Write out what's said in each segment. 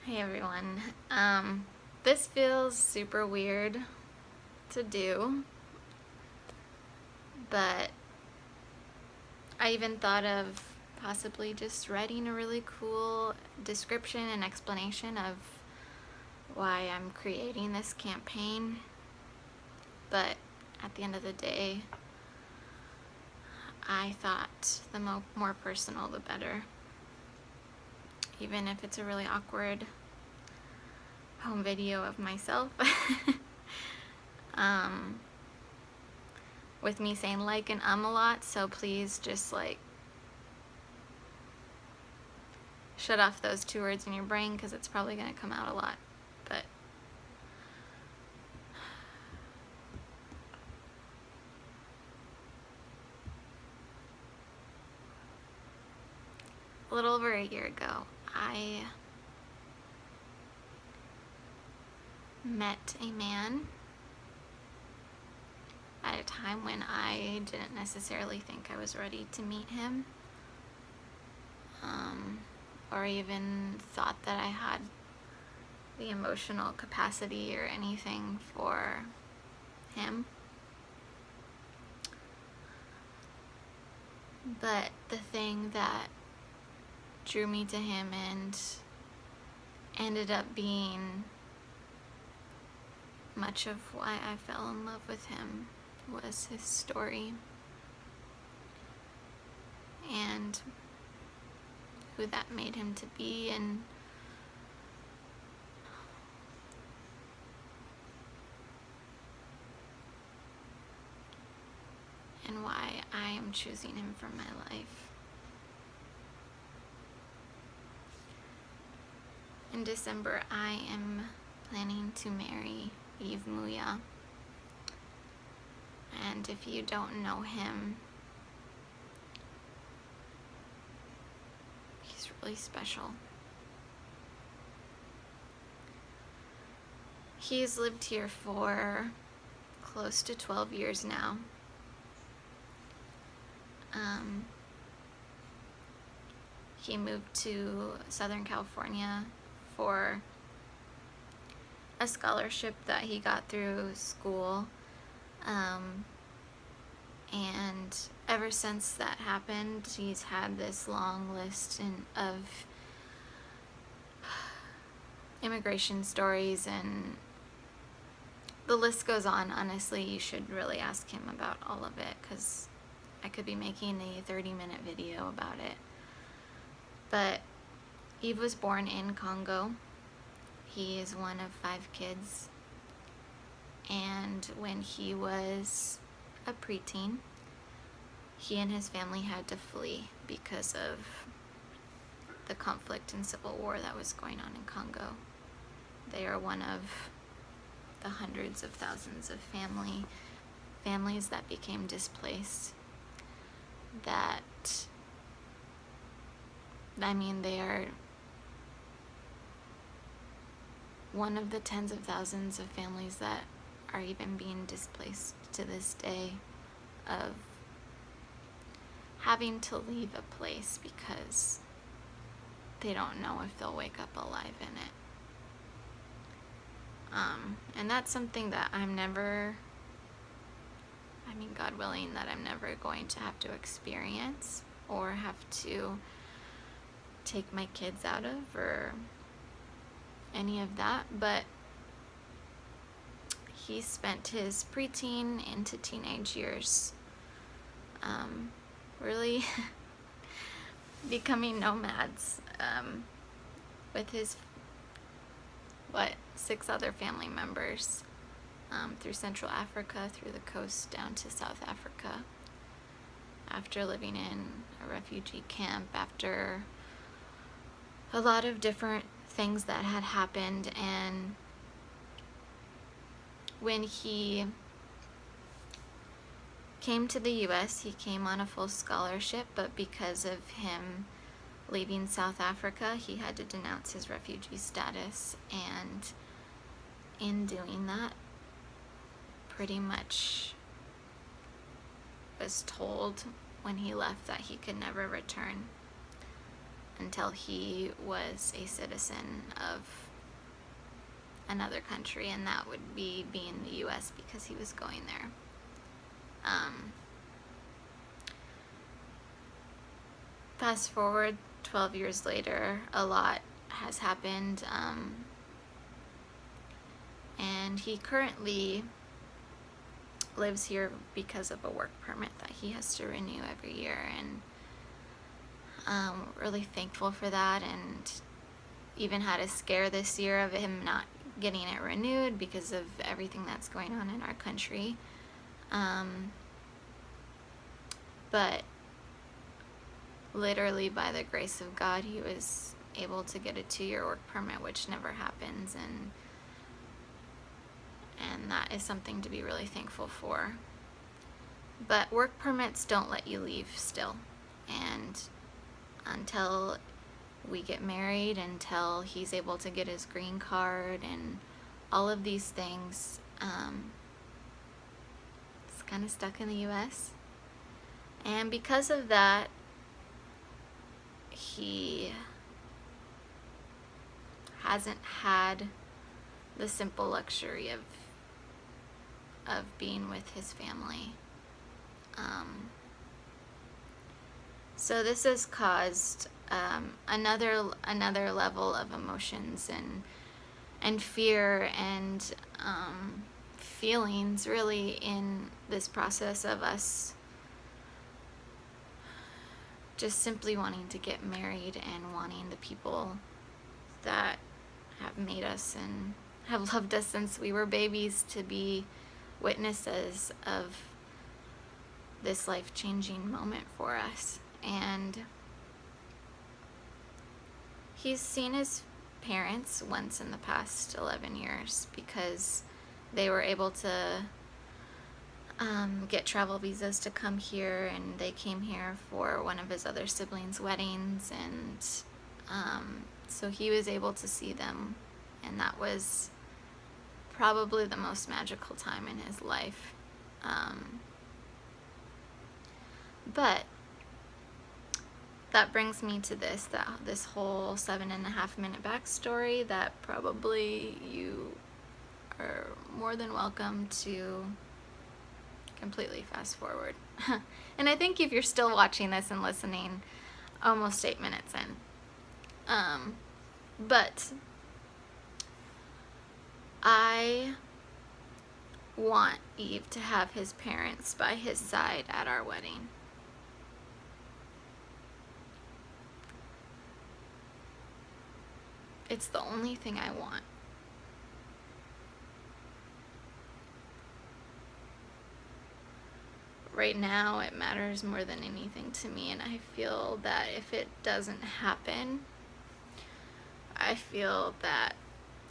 Hey everyone. This feels super weird to do, but I even thought of possibly just writing a really cool description and explanation of why I'm creating this campaign. But at the end of the day, I thought the more personal the better. Even if it's a really awkward home video of myself. With me saying like and a lot, so please just like shut off those two words in your brain because it's probably going to come out a lot. But a little over a year ago, I met a man at a time when I didn't necessarily think I was ready to meet him, or even thought that I had the emotional capacity or anything for him. But the thing that drew me to him and ended up being much of why I fell in love with him was his story and who that made him to be, and why I am choosing him for my life. In December, I am planning to marry Yves Muya. And if you don't know him, he's really special. He's lived here for close to 12 years now. He moved to Southern California for a scholarship that he got through school. And ever since that happened, he's had this long list of immigration stories, and the list goes on. Honestly, you should really ask him about all of it because I could be making a 30-minute video about it. But Yves was born in Congo. He is one of 5 kids. And when he was a preteen, he and his family had to flee because of the conflict and civil war that was going on in Congo. They are one of the hundreds of thousands of families that became displaced. They are one of the tens of thousands of families that are even being displaced to this day, of having to leave a place because they don't know if they'll wake up alive in it. And that's something that God willing, that I'm never going to have to experience or have to take my kids out of or any of that. But he spent his preteen into teenage years really becoming nomads with his 6 other family members through Central Africa, through the coast down to South Africa, after living in a refugee camp, after a lot of different things that had happened. And when he came to the US, he came on a full scholarship, but because of him leaving South Africa, he had to denounce his refugee status, and in doing that, pretty much was told when he left that he could never return until he was a citizen of another country, and that would be being the US because he was going there. Fast forward 12 years later, a lot has happened, and he currently lives here because of a work permit that he has to renew every year, and really thankful for that, and even had a scare this year of him not getting it renewed because of everything that's going on in our country. But literally by the grace of God, he was able to get a 2-year work permit, which never happens, and that is something to be really thankful for. But work permits don't let you leave still, and until we get married, until he's able to get his green card and all of these things, it's kind of stuck in the US. And because of that, he hasn't had the simple luxury of being with his family. So this has caused another level of emotions and fear and feelings, really, in this process of us just simply wanting to get married and wanting the people that have made us and have loved us since we were babies to be witnesses of this life-changing moment for us. And he's seen his parents once in the past 11 years because they were able to get travel visas to come here, and they came here for one of his other siblings' weddings, and so he was able to see them, and that was probably the most magical time in his life. But that brings me to this whole 7.5-minute backstory that probably you are more than welcome to completely fast forward. And I think if you're still watching this and listening, almost 8 minutes in. But I want Yves to have his parents by his side at our wedding. It's the only thing I want. Right now, it matters more than anything to me, and I feel that if it doesn't happen, I feel that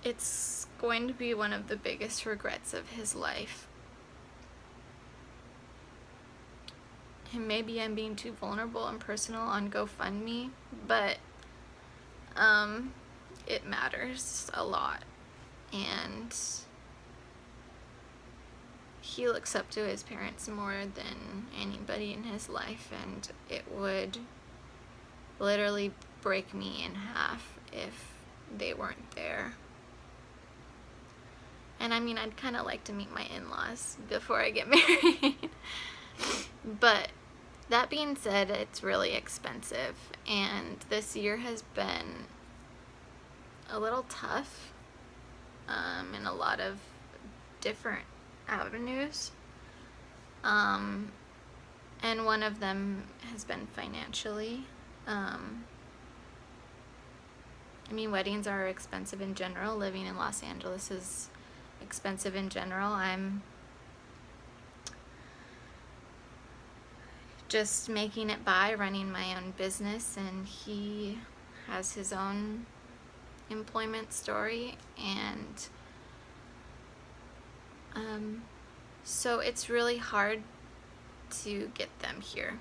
it's going to be one of the biggest regrets of his life. And maybe I'm being too vulnerable and personal on GoFundMe, but it matters a lot. And he looks up to his parents more than anybody in his life, and it would literally break me in half if they weren't there. And I mean, I'd kind of like to meet my in-laws before I get married. But that being said, it's really expensive, and this year has been a little tough in a lot of different avenues, and one of them has been financially. I mean, weddings are expensive in general. Living in Los Angeles is expensive in general. I'm just making it by running my own business, and he has his own employment story, and so it's really hard to get them here,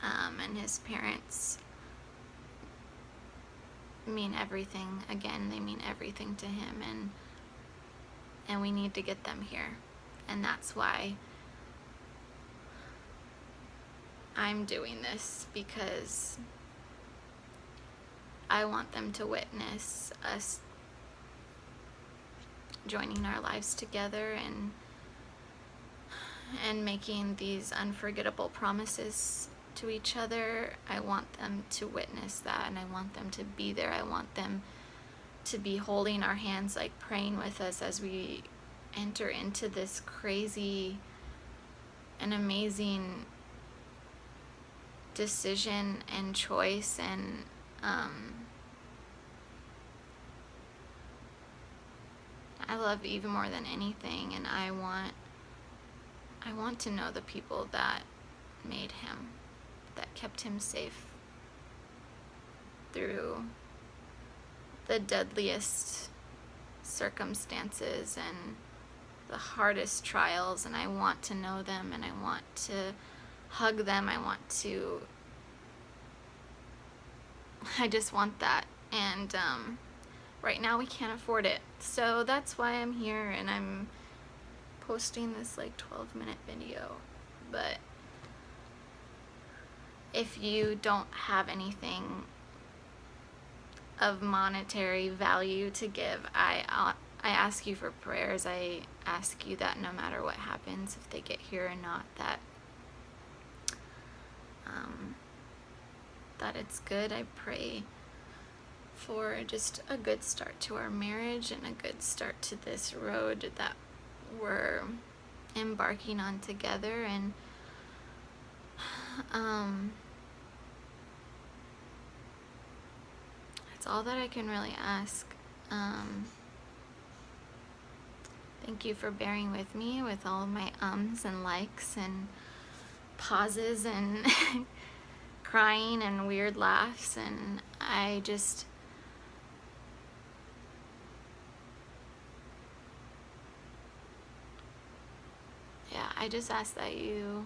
and his parents mean everything. Again, they mean everything to him, and we need to get them here, and that's why I'm doing this, because I want them to witness us joining our lives together and making these unforgettable promises to each other. I want them to witness that, and I want them to be there. I want them to be holding our hands, like praying with us as we enter into this crazy and amazing decision and choice. And I love Yves more than anything, and I want to know the people that made him, that kept him safe through the deadliest circumstances and the hardest trials. And I want to know them, and I want to hug them. I just want that. And right now we can't afford it, so that's why I'm here and I'm posting this like 12-minute video. But if you don't have anything of monetary value to give, I ask you for prayers. I ask you that no matter what happens, if they get here or not, that it's good. I pray for just a good start to our marriage and a good start to this road that we're embarking on together. And that's all that I can really ask. Thank you for bearing with me with all of my ums and likes and pauses and crying and weird laughs. And I just ask that you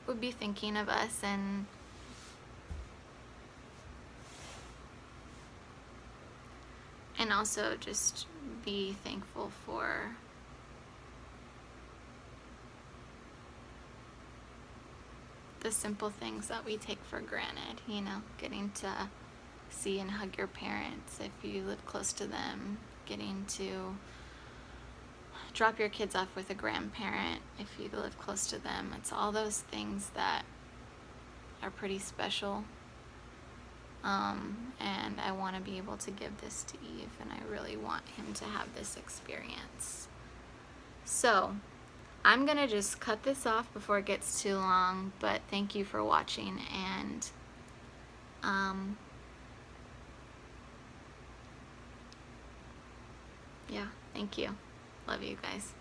would be thinking of us and also just be thankful for the simple things that we take for granted, you know, getting to see and hug your parents if you live close to them, getting to drop your kids off with a grandparent if you live close to them. It's all those things that are pretty special. And I want to be able to give this to Yves, and I really want him to have this experience. So I'm gonna just cut this off before it gets too long, but thank you for watching, and yeah, thank you. Love you guys.